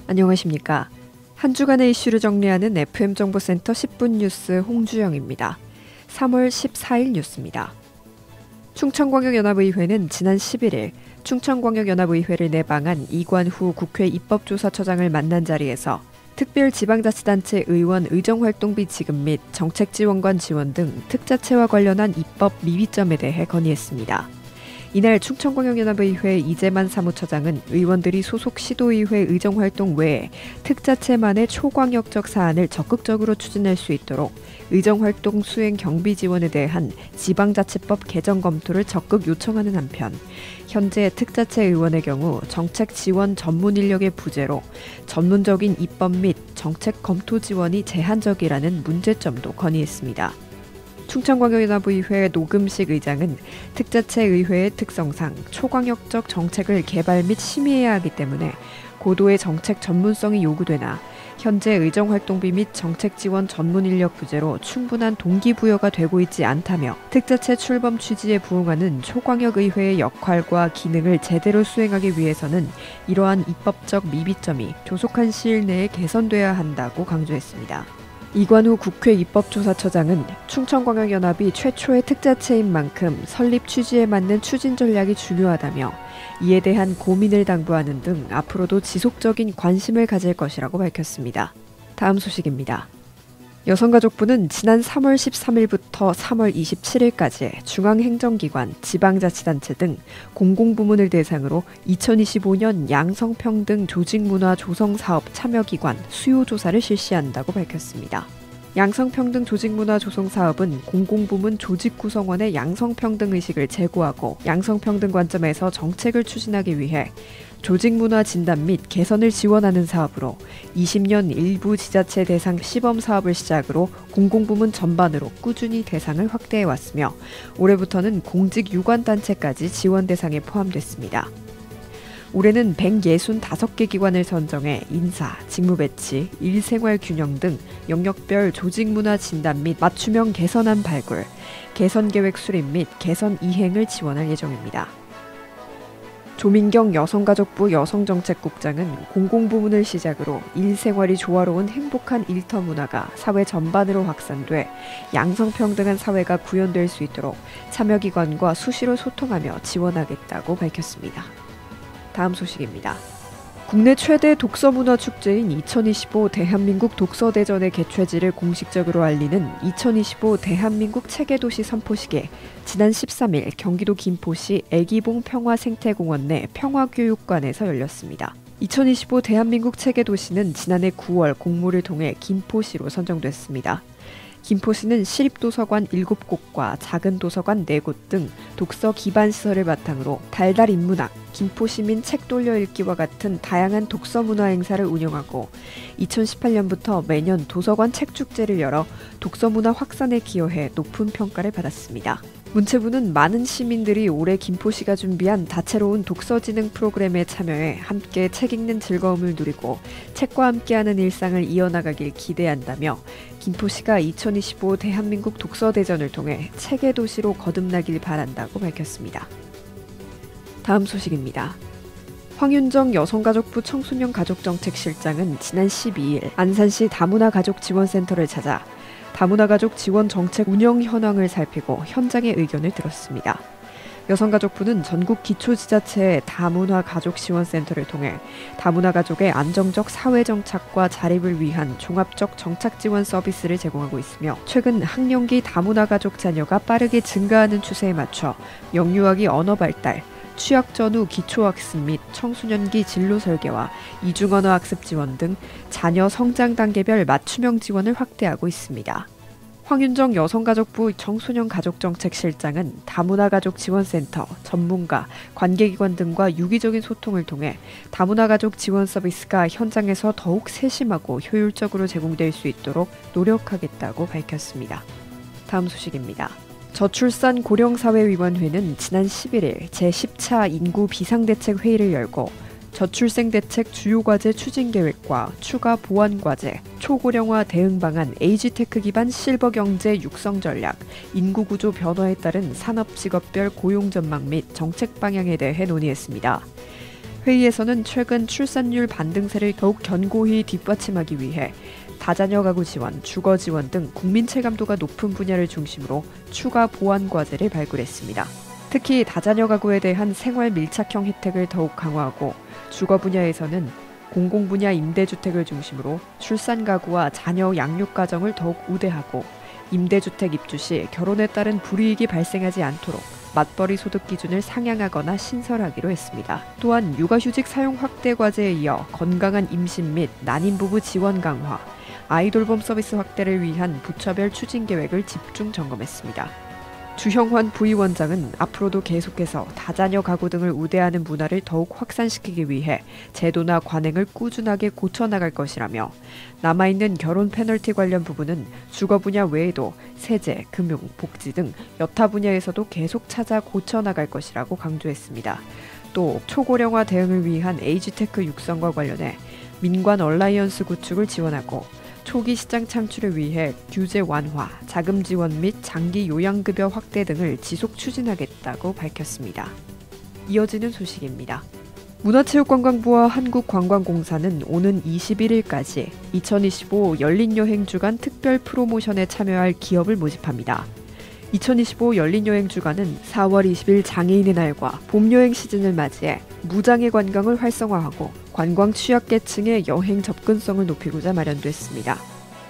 안녕하십니까. 한 주간의 이슈를 정리하는 FM정보센터 10분 뉴스 홍주영입니다. 3월 14일 뉴스입니다. 충청광역연합의회는 지난 11일 충청광역연합의회를 내방한 이관후 국회 입법조사처장을 만난 자리에서 특별지방자치단체 의원 의정활동비 지급 및 정책지원관 지원 등 특자체와 관련한 입법 미비점에 대해 건의했습니다. 이날 충청광역연합의회 이재만 사무처장은 의원들이 소속 시도의회 의정활동 외에 특자체만의 초광역적 사안을 적극적으로 추진할 수 있도록 의정활동 수행 경비 지원에 대한 지방자치법 개정 검토를 적극 요청하는 한편 현재 특자체 의원의 경우 정책 지원 전문 인력의 부재로 전문적인 입법 및 정책 검토 지원이 제한적이라는 문제점도 건의했습니다. 충청광역연합의회 노금식 의장은 특자체 의회의 특성상 초광역적 정책을 개발 및 심의해야 하기 때문에 고도의 정책 전문성이 요구되나 현재 의정활동비 및 정책지원 전문 인력 부재로 충분한 동기부여가 되고 있지 않다며 특자체 출범 취지에 부응하는 초광역의회의 역할과 기능을 제대로 수행하기 위해서는 이러한 입법적 미비점이 조속한 시일 내에 개선돼야 한다고 강조했습니다. 이관후 국회 입법조사처장은 충청광역연합이 최초의 특자체인 만큼 설립 취지에 맞는 추진 전략이 중요하다며 이에 대한 고민을 당부하는 등 앞으로도 지속적인 관심을 가질 것이라고 밝혔습니다. 다음 소식입니다. 여성가족부는 지난 3월 13일부터 3월 27일까지 중앙행정기관, 지방자치단체 등 공공부문을 대상으로 2025년 양성평등 조직문화 조성사업 참여기관 수요조사를 실시한다고 밝혔습니다. 양성평등 조직문화 조성사업은 공공부문 조직구성원의 양성평등의식을 제고하고 양성평등 관점에서 정책을 추진하기 위해 조직문화 진단 및 개선을 지원하는 사업으로 20년 일부 지자체 대상 시범 사업을 시작으로 공공부문 전반으로 꾸준히 대상을 확대해왔으며 올해부터는 공직 유관단체까지 지원 대상에 포함됐습니다. 올해는 165개 기관을 선정해 인사, 직무배치, 일생활 균형 등 영역별 조직문화 진단 및 맞춤형 개선안 발굴, 개선계획 수립 및 개선 이행을 지원할 예정입니다. 조민경 여성가족부 여성정책국장은 공공부문을 시작으로 일생활이 조화로운 행복한 일터 문화가 사회 전반으로 확산돼 양성평등한 사회가 구현될 수 있도록 참여기관과 수시로 소통하며 지원하겠다고 밝혔습니다. 다음 소식입니다. 국내 최대 독서문화축제인 2025 대한민국 독서대전의 개최지를 공식적으로 알리는 2025 대한민국 체계도시 선포식에 지난 13일 경기도 김포시 애기봉 평화생태공원 내 평화교육관에서 열렸습니다. 2025 대한민국 체계도시는 지난해 9월 공모를 통해 김포시로 선정됐습니다. 김포시는 시립도서관 7곳과 작은 도서관 4곳 등 독서 기반 시설을 바탕으로 달달 인문학, 김포시민 책 돌려 읽기와 같은 다양한 독서 문화 행사를 운영하고 2018년부터 매년 도서관 책축제를 열어 독서 문화 확산에 기여해 높은 평가를 받았습니다. 문체부는 많은 시민들이 올해 김포시가 준비한 다채로운 독서진흥 프로그램에 참여해 함께 책 읽는 즐거움을 누리고 책과 함께하는 일상을 이어나가길 기대한다며 김포시가 2025 대한민국 독서대전을 통해 책의 도시로 거듭나길 바란다고 밝혔습니다. 다음 소식입니다. 황윤정 여성가족부 청소년가족정책실장은 지난 12일 안산시 다문화가족지원센터를 찾아 다문화가족 지원 정책 운영 현황을 살피고 현장의 의견을 들었습니다. 여성가족부는 전국 기초지자체의 다문화가족지원센터를 통해 다문화가족의 안정적 사회정착과 자립을 위한 종합적 정착지원 서비스를 제공하고 있으며 최근 학령기 다문화가족 자녀가 빠르게 증가하는 추세에 맞춰 영유아기 언어발달, 취학 전후 기초학습 및 청소년기 진로 설계와 이중언어 학습 지원 등 자녀 성장 단계별 맞춤형 지원을 확대하고 있습니다. 황윤정 여성가족부 청소년가족정책실장은 다문화가족지원센터, 전문가, 관계기관 등과 유기적인 소통을 통해 다문화가족 지원 서비스가 현장에서 더욱 세심하고 효율적으로 제공될 수 있도록 노력하겠다고 밝혔습니다. 다음 소식입니다. 저출산 고령사회위원회는 지난 11일 제10차 인구 비상대책 회의를 열고 저출생대책 주요과제 추진계획과 추가 보완과제, 초고령화 대응방안 에이지테크 기반 실버경제 육성전략, 인구구조 변화에 따른 산업직업별 고용전망 및 정책 방향에 대해 논의했습니다. 회의에서는 최근 출산율 반등세를 더욱 견고히 뒷받침하기 위해 다자녀 가구 지원, 주거 지원 등 국민 체감도가 높은 분야를 중심으로 추가 보완 과제를 발굴했습니다. 특히 다자녀 가구에 대한 생활 밀착형 혜택을 더욱 강화하고 주거 분야에서는 공공 분야 임대주택을 중심으로 출산 가구와 자녀 양육 가정을 더욱 우대하고 임대주택 입주 시 결혼에 따른 불이익이 발생하지 않도록 맞벌이 소득 기준을 상향하거나 신설하기로 했습니다. 또한 육아휴직 사용 확대 과제에 이어 건강한 임신 및 난임 부부 지원 강화, 아이돌봄 서비스 확대를 위한 부처별 추진 계획을 집중 점검했습니다. 주형환 부위원장은 앞으로도 계속해서 다자녀 가구 등을 우대하는 문화를 더욱 확산시키기 위해 제도나 관행을 꾸준하게 고쳐나갈 것이라며 남아있는 결혼 페널티 관련 부분은 주거 분야 외에도 세제, 금융, 복지 등 여타 분야에서도 계속 찾아 고쳐나갈 것이라고 강조했습니다. 또 초고령화 대응을 위한 에이지테크 육성과 관련해 민관 얼라이언스 구축을 지원하고 초기 시장 창출을 위해 규제 완화, 자금 지원 및 장기 요양급여 확대 등을 지속 추진하겠다고 밝혔습니다. 이어지는 소식입니다. 문화체육관광부와 한국관광공사는 오는 21일까지 2025 열린여행주간 특별 프로모션에 참여할 기업을 모집합니다. 2025 열린여행주간은 4월 20일 장애인의 날과 봄여행 시즌을 맞이해 무장애 관광을 활성화하고 관광 취약계층의 여행 접근성을 높이고자 마련됐습니다.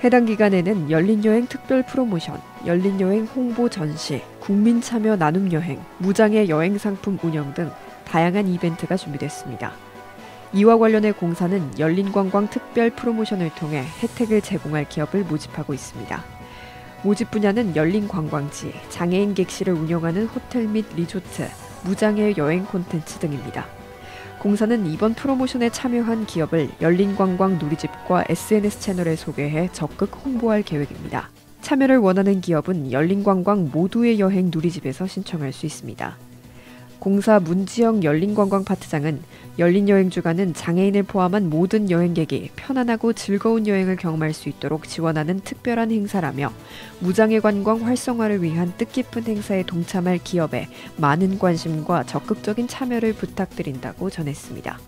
해당 기간에는 열린여행 특별 프로모션, 열린여행 홍보 전시, 국민참여 나눔여행, 무장애 여행 상품 운영 등 다양한 이벤트가 준비됐습니다. 이와 관련해 공사는 열린관광 특별 프로모션을 통해 혜택을 제공할 기업을 모집하고 있습니다. 모집 분야는 열린 관광지, 장애인 객실을 운영하는 호텔 및 리조트, 무장애 여행 콘텐츠 등입니다. 공사는 이번 프로모션에 참여한 기업을 열린관광 누리집과 SNS 채널에 소개해 적극 홍보할 계획입니다. 참여를 원하는 기업은 열린관광 모두의 여행 누리집에서 신청할 수 있습니다. 공사 문지영 열린관광 파트장은 열린여행주간은 장애인을 포함한 모든 여행객이 편안하고 즐거운 여행을 경험할 수 있도록 지원하는 특별한 행사라며 무장애 관광 활성화를 위한 뜻깊은 행사에 동참할 기업에 많은 관심과 적극적인 참여를 부탁드린다고 전했습니다.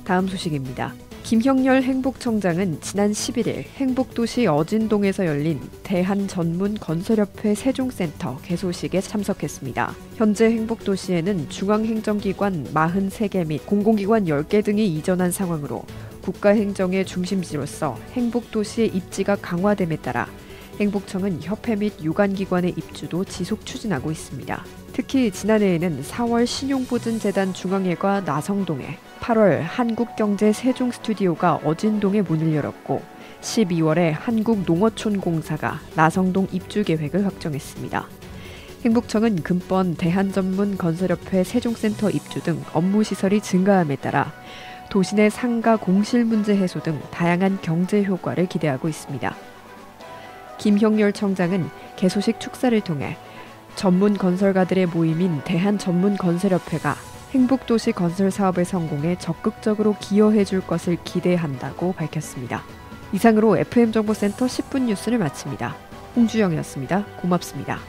다음 소식입니다. 김형렬 행복청장은 지난 11일 행복도시 어진동에서 열린 대한전문건설협회 세종센터 개소식에 참석했습니다. 현재 행복도시에는 중앙행정기관 43개 및 공공기관 10개 등이 이전한 상황으로 국가행정의 중심지로서 행복도시의 입지가 강화됨에 따라 행복청은 협회 및 유관기관의 입주도 지속 추진하고 있습니다. 특히 지난해에는 4월 신용보증재단 중앙회가 나성동에, 8월 한국경제 세종 스튜디오가 어진동에 문을 열었고 12월에 한국농어촌공사가 나성동 입주 계획을 확정했습니다. 행복청은 금번 대한전문건설협회 세종센터 입주 등 업무시설이 증가함에 따라 도시 내 상가 공실 문제 해소 등 다양한 경제 효과를 기대하고 있습니다. 김형렬 청장은 개소식 축사를 통해 전문 건설가들의 모임인 대한전문건설협회가 행복도시 건설 사업의 성공에 적극적으로 기여해 줄 것을 기대한다고 밝혔습니다. 이상으로 FM정보센터 10분 뉴스를 마칩니다. 홍주영이었습니다. 고맙습니다.